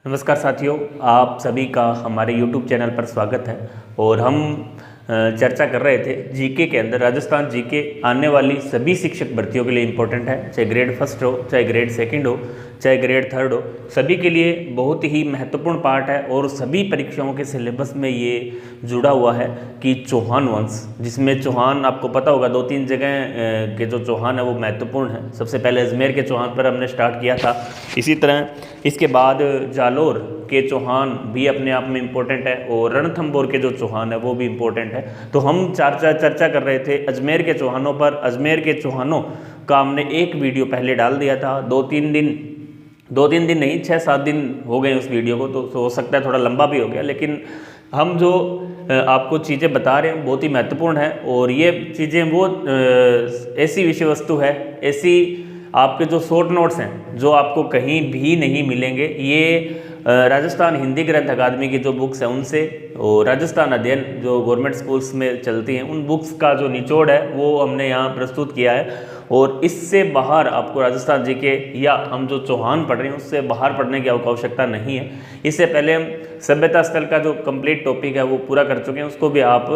नमस्कार साथियों, आप सभी का हमारे YouTube चैनल पर स्वागत है। और हम चर्चा कर रहे थे जीके के अंदर। राजस्थान जीके आने वाली सभी शिक्षक भर्तियों के लिए इम्पोर्टेंट है, चाहे ग्रेड फर्स्ट हो, चाहे ग्रेड सेकंड हो, चाहे ग्रेड थर्ड हो, सभी के लिए बहुत ही महत्वपूर्ण पार्ट है। और सभी परीक्षाओं के सिलेबस में ये जुड़ा हुआ है कि चौहान वंश, जिसमें चौहान आपको पता होगा दो तीन जगह के जो चौहान है वो महत्वपूर्ण है। सबसे पहले अजमेर के चौहान पर हमने स्टार्ट किया था, इसी तरह इसके बाद जालोर के चौहान भी अपने आप में इम्पोर्टेंट है, और रणथंभौर के जो चौहान है वो भी इम्पोर्टेंट है। तो हम चर्चा कर रहे थे अजमेर के चौहानों पर। अजमेर के चौहानों का हमने एक वीडियो पहले डाल दिया था, दो तीन दिन नहीं, 6-7 दिन हो गए उस वीडियो को, तो हो सकता है थोड़ा लंबा भी हो गया। लेकिन हम जो आपको चीज़ें बता रहे हैं बहुत ही महत्वपूर्ण है, और ये चीज़ें वो ऐसी विषय वस्तु है, ऐसी आपके जो शॉर्ट नोट्स हैं जो आपको कहीं भी नहीं मिलेंगे। ये राजस्थान हिंदी ग्रंथ अकादमी की जो बुक्स हैं उनसे, और राजस्थान अध्ययन जो गवर्नमेंट स्कूल्स में चलती हैं उन बुक्स का जो निचोड़ है वो हमने यहाँ प्रस्तुत किया है। और इससे बाहर आपको राजस्थान जीके या हम जो चौहान पढ़ रहे हैं उससे बाहर पढ़ने की आवश्यकता नहीं है। इससे पहले हम सभ्यता स्थल का जो कंप्लीट टॉपिक है वो पूरा कर चुके हैं, उसको भी आप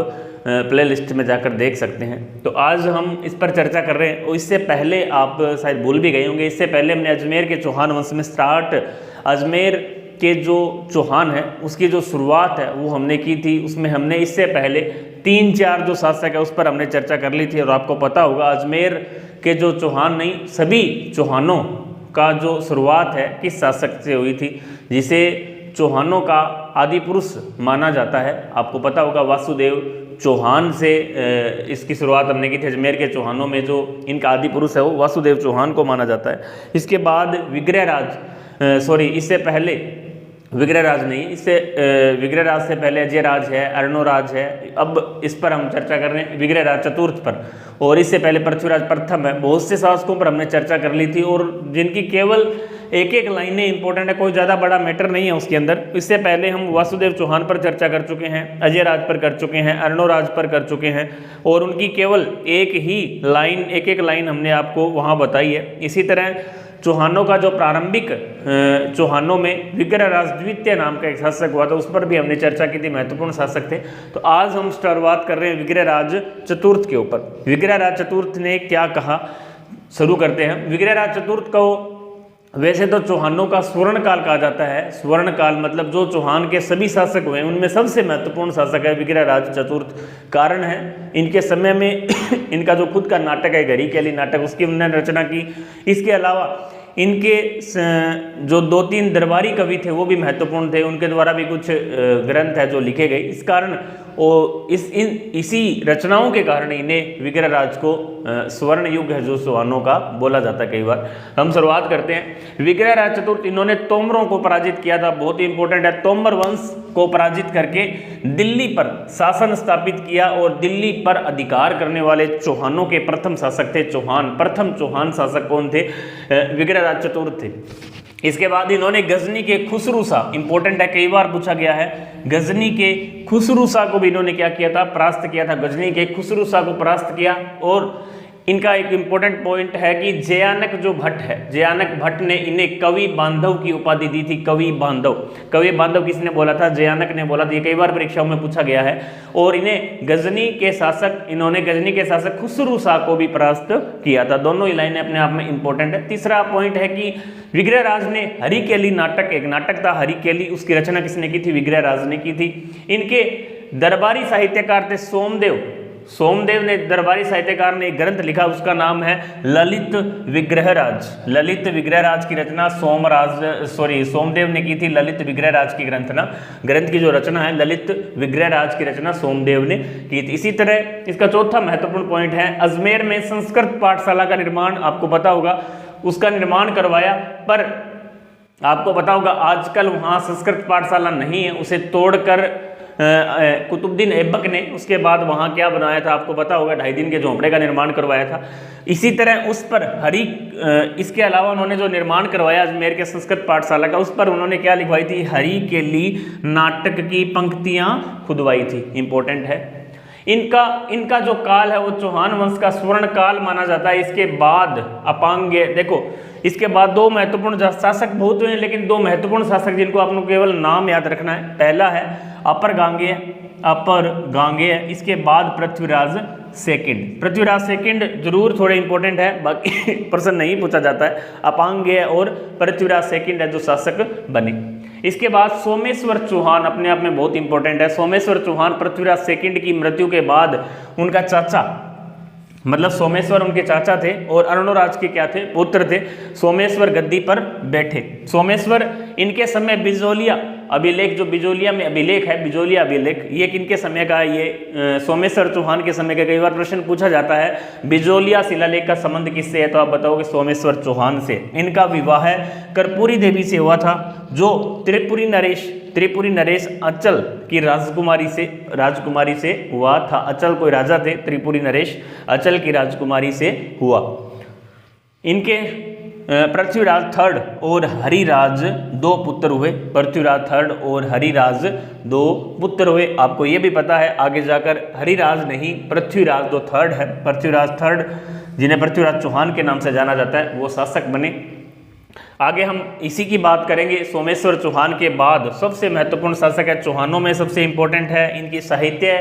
प्ले लिस्ट में जाकर देख सकते हैं। तो आज हम इस पर चर्चा कर रहे हैं। और इससे पहले आप शायद भूल भी गए होंगे, इससे पहले हमने अजमेर के चौहान वंश में स्टार्ट, अजमेर के जो चौहान है उसकी जो शुरुआत है वो हमने की थी। उसमें हमने इससे पहले 3-4 जो शासक है उस पर हमने चर्चा कर ली थी। और आपको पता होगा अजमेर के जो चौहान नहीं, सभी चौहानों का जो शुरुआत है किस शासक से हुई थी, जिसे चौहानों का आदि पुरुष माना जाता है। आपको पता होगा वासुदेव चौहान से इसकी शुरुआत हमने की थी। अजमेर के चौहानों में जो इनका आदि पुरुष है वो वासुदेव चौहान को माना जाता है। इसके बाद इससे पहले विग्रहराज नहीं, इससे विग्रहराज से पहले अजयराज है, अर्णोराज है। अब इस पर हम चर्चा कर रहे हैं विग्रहराज चतुर्थ पर। और इससे पहले पृथ्वीराज प्रथम है। बहुत से शासकों पर हमने चर्चा कर ली थी, और जिनकी केवल एक एक लाइनें इंपॉर्टेंट है, कोई ज़्यादा बड़ा मैटर नहीं है उसके अंदर। इससे पहले हम वासुदेव चौहान पर चर्चा कर चुके हैं, अजयराज पर कर चुके हैं, अर्णोराज पर कर चुके हैं, और उनकी केवल एक एक लाइन हमने आपको वहाँ बताई है। इसी तरह चौहानों का जो प्रारंभिक चौहानों में विग्रहराज द्वितीय नाम का एक शासक हुआ था, उस पर भी हमने चर्चा की थी, महत्वपूर्ण शासक थे। तो आज हम शुरुआत कर रहे हैं विग्रहराज चतुर्थ के ऊपर। विग्रहराज चतुर्थ ने क्या कहा, शुरू करते हैं। विग्रहराज चतुर्थ को वैसे तो चौहानों का स्वर्ण काल कहा जाता है। स्वर्ण काल मतलब जो चौहान के सभी शासक हुए उनमें सबसे महत्वपूर्ण शासक है विग्रहराज चतुर्थ। कारण है इनके समय में इनका जो खुद का नाटक है घड़ी कैली नाटक, उसकी उन्होंने रचना की। इसके अलावा इनके जो 2-3 दरबारी कवि थे वो भी महत्वपूर्ण थे, उनके द्वारा भी कुछ ग्रंथ है जो लिखे गए। इस कारण इसी रचनाओं के कारण इन्हें विग्रहराज को स्वर्ण युग है जो चौहानों का बोला जाता है कई बार। हम शुरुआत करते हैं। विग्रहराज चतुर्थ इन्होंने तोमरों को पराजित किया था, बहुत ही इंपॉर्टेंट है। तोमर वंश को पराजित करके दिल्ली पर शासन स्थापित किया, और दिल्ली पर अधिकार करने वाले चौहानों के प्रथम शासक थे प्रथम चौहान शासक कौन थे? विग्रहराज चतुर्थ थे। इसके बाद इन्होंने गजनी के खुसरू शाह, इंपॉर्टेंट है, कई बार पूछा गया है, गजनी के खुसरू शाह को भी इन्होंने क्या किया था? परास्त किया था। गजनी के खुसरू शाह को परास्त किया। और इनका एक इंपॉर्टेंट पॉइंट है कि जयानक जो भट्ट है, जयानक भट्ट ने इन्हें कवि बांधव की उपाधि दी थी। कवि बांधव किसने बोला था? जयानक ने बोला था। ये कई बार परीक्षाओं में पूछा गया है। और इन्हें गजनी के शासक खुसरू शाह को भी परास्त किया था। दोनों ही लाइनें अपने आप में इंपॉर्टेंट है। तीसरा पॉइंट है कि विग्रहराज ने हरिकेली नाटक, एक नाटक था हरिकेली, उसकी रचना किसने की थी? विग्रहराज ने की थी। इनके दरबारी साहित्यकार थे सोमदेव ने, दरबारी साहित्यकार ने एक ग्रंथ लिखा, उसका नाम है ललित विग्रहराज। ललित विग्रहराज की रचना सोमदेव ने की थी। ललित विग्रहराज की ग्रंथ की जो रचना है ललित विग्रहराज की रचना सोमदेव ने की थी। इसी तरह इसका चौथा महत्वपूर्ण पॉइंट है अजमेर में संस्कृत पाठशाला का निर्माण, आपको पता होगा उसका निर्माण करवाया। पर आपको पता होगा आजकल वहाँ संस्कृत पाठशाला नहीं है, उसे तोड़कर कुतुबुद्दीन ऐबक ने उसके बाद वहाँ क्या बनाया था? आपको पता होगा 2.5 दिन के झोंपड़े का निर्माण करवाया था। इसी तरह उस पर इसके अलावा उन्होंने जो निर्माण करवाया अजमेर के संस्कृत पाठशाला का, उस पर उन्होंने क्या लिखवाई थी? हरिकेली नाटक की पंक्तियाँ खुदवाई थी। इंपॉर्टेंट है। इनका जो काल है वो चौहान वंश का स्वर्ण काल माना जाता है। इसके बाद अपांग्य, देखो इसके बाद दो महत्वपूर्ण शासक बहुत हुए हैं, लेकिन दो महत्वपूर्ण शासक जिनको आपको केवल नाम याद रखना है, पहला है अपर गांगेय, इसके बाद पृथ्वीराज सेकंड। पृथ्वीराज सेकंड जरूर थोड़े इंपॉर्टेंट है, बाकी प्रश्न नहीं पूछा जाता है। अपांगेय और पृथ्वीराज सेकंड है जो शासक बने। इसके बाद सोमेश्वर चौहान अपने आप में बहुत इंपॉर्टेंट है। सोमेश्वर चौहान पृथ्वीराज सेकंड की मृत्यु के बाद उनका चाचा, मतलब सोमेश्वर उनके चाचा थे और अरुणराज के क्या थे, पुत्र थे। सोमेश्वर गद्दी पर बैठे। सोमेश्वर इनके समय बिजोलिया अभिलेख, जो बिजोलिया में अभिलेख है, बिजोलिया अभिलेख, ये किनके समय का है? ये सोमेश्वर चौहान के समय का। कई बार प्रश्न पूछा जाता है बिजोलिया शिलालेख का संबंध किससे है, तो आप बताओगे सोमेश्वर चौहान से। इनका विवाह कर्पूरी देवी से हुआ था, जो त्रिपुरी नरेश अचल की राजकुमारी से हुआ था। अचल कोई राजा थे, त्रिपुरी नरेश अचल की राजकुमारी से हुआ। इनके पृथ्वीराज थर्ड और हरिराज दो पुत्र हुए। पृथ्वीराज थर्ड और हरिराज दो पुत्र हुए। आपको ये भी पता है आगे जाकर हरिराज नहीं, पृथ्वीराज जो थर्ड है, पृथ्वीराज थर्ड जिन्हें पृथ्वीराज चौहान के नाम से जाना जाता है, वो शासक बने। आगे हम इसी की बात करेंगे। सोमेश्वर चौहान के बाद सबसे महत्वपूर्ण शासक है, चौहानों में सबसे इंपॉर्टेंट है, इनकी साहित्य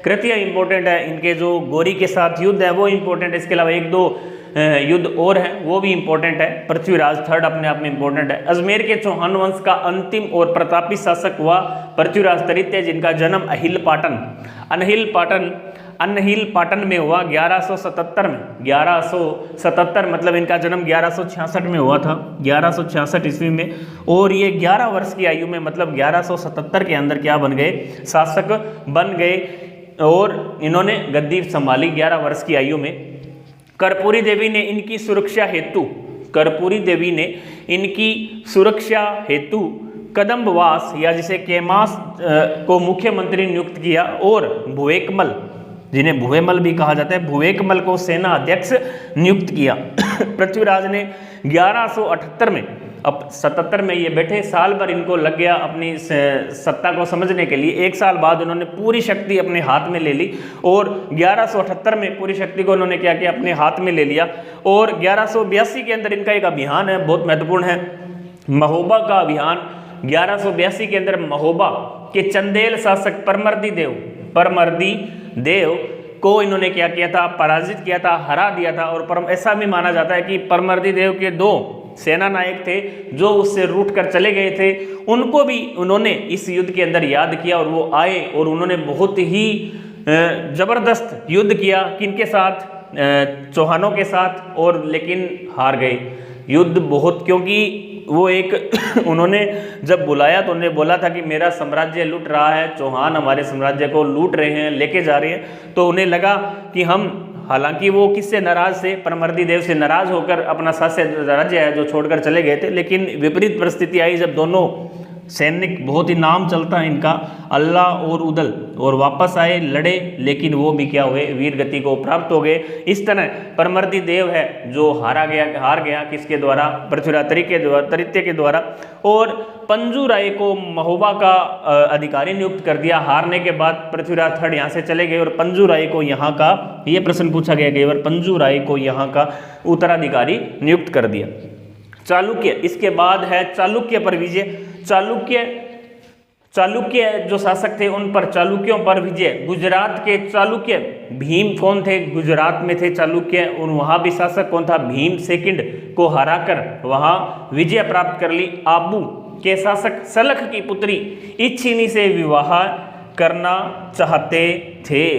कृतियाँ इंपॉर्टेंट है, इनके जो गौरी के साथ युद्ध है वो इंपॉर्टेंट है। इसके अलावा एक दो युद्ध और हैं वो भी इंपॉर्टेंट है। पृथ्वीराज थर्ड अपने आप में इंपॉर्टेंट है। अजमेर के चौहान वंश का अंतिम और प्रतापी शासक हुआ पृथ्वीराज तृतीय, जिनका जन्म अनहिल पाटन में हुआ 1177 में। 1177 मतलब इनका जन्म 1166 में हुआ था, 1166 ईस्वी में। और ये 11 वर्ष की आयु में, मतलब 1177 के अंदर क्या बन गए? शासक बन गए और इन्होंने गद्दी संभाली 11 वर्ष की आयु में। कर्पूरी देवी ने इनकी सुरक्षा हेतु कदम्बवास या जिसे केमास को मुख्यमंत्री नियुक्त किया और भुवेकमल, जिन्हें भुवेमल भी कहा जाता है, भुवेकमल को सेना अध्यक्ष नियुक्त किया। पृथ्वीराज ने 1178 में, अब 77 में ये बैठे, साल भर इनको लग गया अपनी सत्ता को समझने के लिए। एक साल बाद उन्होंने पूरी शक्ति अपने हाथ में ले ली और 1178 में पूरी शक्ति को उन्होंने क्या किया? अपने हाथ में ले लिया। और 1182 के अंदर इनका एक अभियान है, बहुत महत्वपूर्ण है, महोबा का अभियान। 1182 के अंदर महोबा के चंदेल शासक परमर्दी देव को इन्होंने क्या किया था? पराजित किया था, हरा दिया था। और ऐसा भी माना जाता है कि परमर्दी देव के दो सेना नायक थे जो उससे रूठ कर चले गए थे, उनको भी उन्होंने इस युद्ध के अंदर याद किया और वो आए और उन्होंने बहुत ही जबरदस्त युद्ध किया। किनके साथ? चौहानों के साथ, और लेकिन हार गए युद्ध बहुत, क्योंकि वो एक उन्होंने जब बुलाया तो उन्होंने बोला था कि मेरा साम्राज्य लूट रहा है, चौहान हमारे साम्राज्य को लूट रहे हैं, लेके जा रहे हैं। तो उन्हें लगा कि हम, हालांकि वो किससे नाराज थे? परमर्दी देव से नाराज होकर अपना शास्य राज्य है जो छोड़कर चले गए थे। लेकिन विपरीत परिस्थिति आई जब दोनों सैनिक, बहुत ही नाम चलता है इनका, अल्लाह और उदल, और वापस आए, लड़े, लेकिन वो भी क्या हुए? वीर गति को प्राप्त हो गए। इस तरह परमर्दी देव है जो हार गया किसके द्वारा? पृथ्वीराज तृतीय के द्वारा। और पंजू राय को महोबा का अधिकारी नियुक्त कर दिया। हारने के बाद पृथ्वीराज थर्ड यहाँ से चले गए और पंजू राय को यहाँ का, ये प्रश्न पूछा गया कई बार, पंजू राय को यहाँ का उत्तराधिकारी नियुक्त कर दिया। चालुक्य, इसके बाद है चालुक्य पर विजय। चालुक्य जो शासक थे उन पर, चालुक्यों पर विजय। गुजरात के चालुक्य भीम कौन थे? गुजरात में थे चालुक्य, और वहाँ भी शासक कौन था? भीम सेकंड को हराकर वहाँ विजय प्राप्त कर ली। आबू के शासक सलख की पुत्री इच्छिनी से विवाह करना चाहते थे।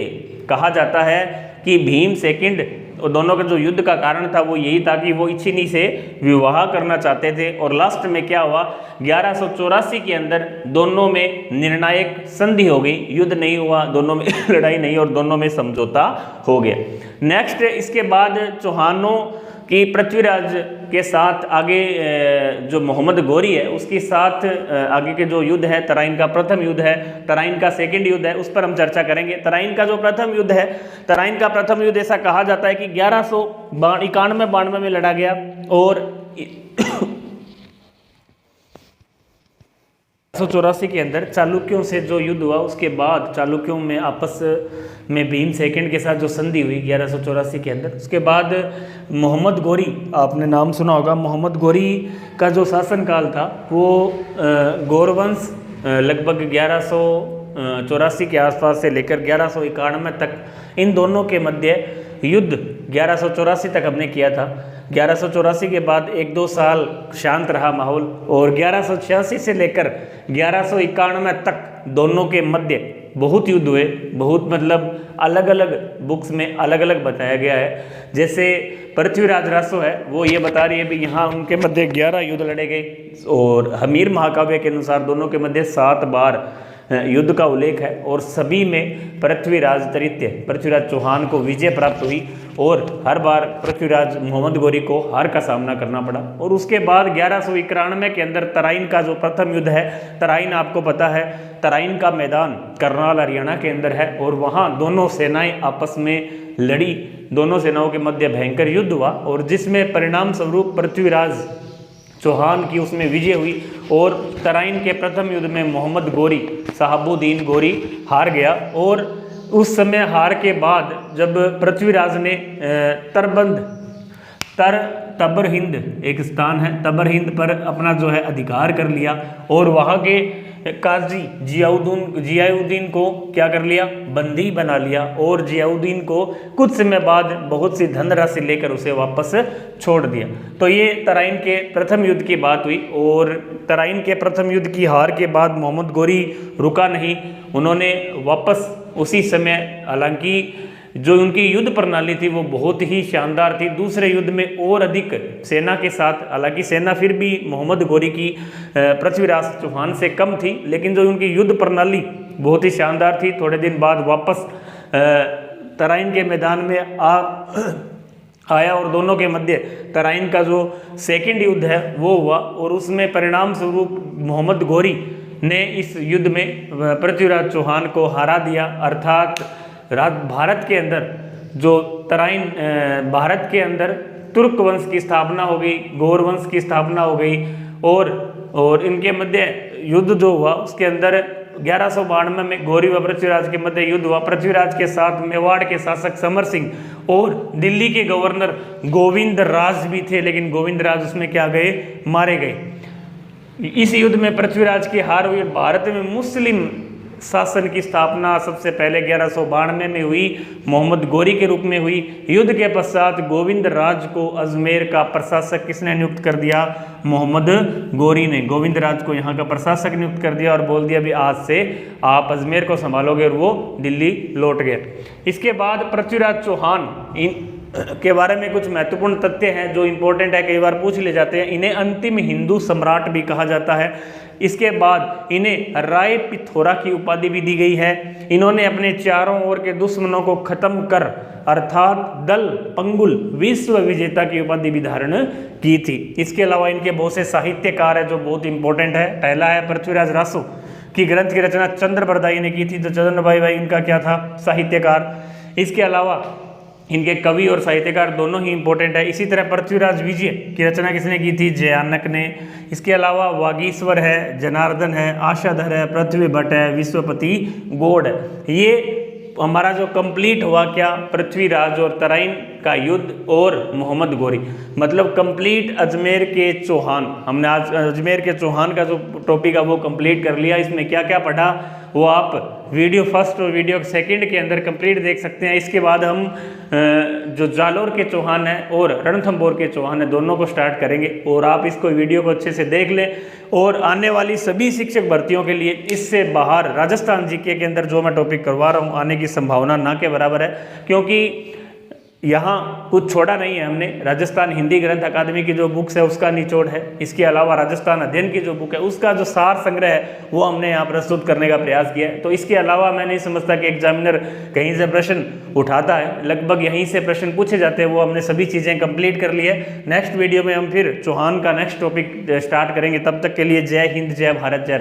कहा जाता है कि भीम सेकंड और दोनों का जो युद्ध का कारण था वो यही था कि वो इच्छिनी से विवाह करना चाहते थे। और लास्ट में क्या हुआ? 1184 के अंदर दोनों में निर्णायक संधि हो गई, युद्ध नहीं हुआ, दोनों में लड़ाई नहीं और दोनों में समझौता हो गया। नेक्स्ट, इसके बाद चौहानों की पृथ्वीराज के साथ आगे जो मोहम्मद गौरी है उसके साथ आगे के जो युद्ध है, तराइन का प्रथम युद्ध है, तराइन का सेकंड युद्ध है, उस पर हम चर्चा करेंगे। तराइन का जो प्रथम युद्ध है, तराइन का प्रथम युद्ध ऐसा कहा जाता है कि 1191-92 में लड़ा गया और 1184 के अंदर चालुक्यों से जो युद्ध हुआ, उसके बाद चालुक्यों में आपस में भीम सेकंड के साथ जो संधि हुई 1184 के अंदर, उसके बाद मोहम्मद गोरी, आपने नाम सुना होगा, मोहम्मद गोरी का जो शासनकाल था वो गौरवंश लगभग 1184 के आसपास से लेकर 1191 तक, इन दोनों के मध्य युद्ध 1184 तक हमने किया था। 1184 के बाद 1-2 साल शांत रहा माहौल, और 1186 से लेकर 1191 तक दोनों के मध्य बहुत युद्ध हुए। बहुत मतलब अलग अलग बुक्स में अलग अलग बताया गया है। जैसे पृथ्वीराज रासो है वो ये बता रही है भी यहाँ उनके मध्य 11 युद्ध लड़े गए, और हमीर महाकाव्य के अनुसार दोनों के मध्य 7 बार युद्ध का उल्लेख है, और सभी में पृथ्वीराज तृतीय, पृथ्वीराज चौहान को विजय प्राप्त हुई, और हर बार पृथ्वीराज मोहम्मद गोरी को हार का सामना करना पड़ा। और उसके बाद 1191 के अंदर तराइन का जो प्रथम युद्ध है, तराइन आपको पता है, तराइन का मैदान करनाल हरियाणा के अंदर है, और वहाँ दोनों सेनाएं आपस में लड़ी, दोनों सेनाओं के मध्य भयंकर युद्ध हुआ, और जिसमें परिणाम स्वरूप पृथ्वीराज चौहान की उसमें विजय हुई, और तराइन के प्रथम युद्ध में मोहम्मद गोरी, शहाबुद्दीन गोरी हार गया। और उस समय हार के बाद जब पृथ्वीराज ने तबर हिंद एक स्थान है, तबर हिंद पर अपना जो है अधिकार कर लिया, और वहाँ के काजी जियाउद्दीन को क्या कर लिया, बंदी बना लिया, और जियाउद्दीन को कुछ समय बाद बहुत सी धनराशि लेकर उसे वापस छोड़ दिया। तो ये तराइन के प्रथम युद्ध की बात हुई। और तराइन के प्रथम युद्ध की हार के बाद मोहम्मद गोरी रुका नहीं, उन्होंने वापस उसी समय, हालांकि जो उनकी युद्ध प्रणाली थी वो बहुत ही शानदार थी, दूसरे युद्ध में और अधिक सेना के साथ, हालांकि सेना फिर भी मोहम्मद गोरी की पृथ्वीराज चौहान से कम थी, लेकिन जो उनकी युद्ध प्रणाली बहुत ही शानदार थी। थोड़े दिन बाद वापस तराइन के मैदान में आया, और दोनों के मध्य तराइन का जो सेकंड युद्ध है वो हुआ, और उसमें परिणाम स्वरूप मोहम्मद गोरी ने इस युद्ध में पृथ्वीराज चौहान को हरा दिया। अर्थात भारत के अंदर जो तराइन, भारत के अंदर तुर्क वंश की स्थापना हो गई, गौर वंश की स्थापना हो गई, और इनके मध्य युद्ध जो हुआ उसके अंदर 1192 में गौरी व पृथ्वीराज के मध्य युद्ध हुआ। पृथ्वीराज के साथ मेवाड़ के शासक समर सिंह और दिल्ली के गवर्नर गोविंद राज भी थे, लेकिन गोविंद राज उसमें क्या गए, मारे गए। इस युद्ध में पृथ्वीराज की हार हुई। भारत में मुस्लिम शासन की स्थापना सबसे पहले 1192 में हुई, मोहम्मद गोरी के रूप में हुई। युद्ध के पश्चात गोविंद राज को अजमेर का प्रशासक किसने नियुक्त कर दिया, मोहम्मद गोरी ने गोविंद राज को यहाँ का प्रशासक नियुक्त कर दिया, और बोल दिया भी आज से आप अजमेर को संभालोगे, और वो दिल्ली लौट गए। इसके बाद पृथ्वीराज चौहान के बारे में कुछ महत्वपूर्ण तथ्य हैं जो इंपॉर्टेंट है, कई बार पूछ ले जाते हैं। इन्हें अंतिम हिंदू सम्राट भी कहा जाता है। इसके बाद इन्हें राय पिथौरा की उपाधि भी दी गई है। इन्होंने अपने चारों ओर के दुश्मनों को खत्म कर, अर्थात दल पंगुल विश्व विजेता की उपाधि भी धारण की थी। इसके अलावा इनके बहुत से साहित्यकार है जो बहुत इंपॉर्टेंट है। पहला है पृथ्वीराज रासो की ग्रंथ की रचना चंद्र बरदाई ने की थी, तो चंद्र भाई इनका क्या था, साहित्यकार। इसके अलावा इनके कवि और साहित्यकार दोनों ही इंपॉर्टेंट है। इसी तरह पृथ्वीराज विजय की रचना किसने की थी, जयानक ने। इसके अलावा वागीश्वर है, जनार्दन है, आशाधर है, पृथ्वी भट्ट है, विश्वपति गौड़ है। ये हमारा जो कंप्लीट हुआ क्या, पृथ्वीराज और तराइन का युद्ध और मोहम्मद गोरी, मतलब कंप्लीट अजमेर के चौहान। हमने आज अजमेर के चौहान का जो टॉपिक है वो कंप्लीट कर लिया। इसमें क्या क्या पढ़ा वो आप वीडियो फर्स्ट और वीडियो सेकंड के अंदर कंप्लीट देख सकते हैं। इसके बाद हम जो जालोर के चौहान है और रणथंभौर के चौहान है दोनों को स्टार्ट करेंगे, और आप इसको वीडियो को अच्छे से देख लें। और आने वाली सभी शिक्षक भर्तियों के लिए इससे बाहर राजस्थान जीके के अंदर जो मैं टॉपिक करवा रहा हूँ आने की संभावना ना के बराबर है, क्योंकि यहाँ कुछ छोड़ा नहीं है हमने। राजस्थान हिंदी ग्रंथ अकादमी की जो बुक्स है उसका निचोड़ है। इसके अलावा राजस्थान अध्ययन की जो बुक है उसका जो सार संग्रह है वो हमने यहाँ प्रस्तुत करने का प्रयास किया है। तो इसके अलावा मैं नहीं समझता कि एग्जामिनर कहीं से प्रश्न उठाता है, लगभग यहीं से प्रश्न पूछे जाते हैं। वो हमने सभी चीज़ें कंप्लीट कर ली है। नेक्स्ट वीडियो में हम फिर चौहान का नेक्स्ट टॉपिक स्टार्ट करेंगे। तब तक के लिए जय हिंद, जय भारत, जय।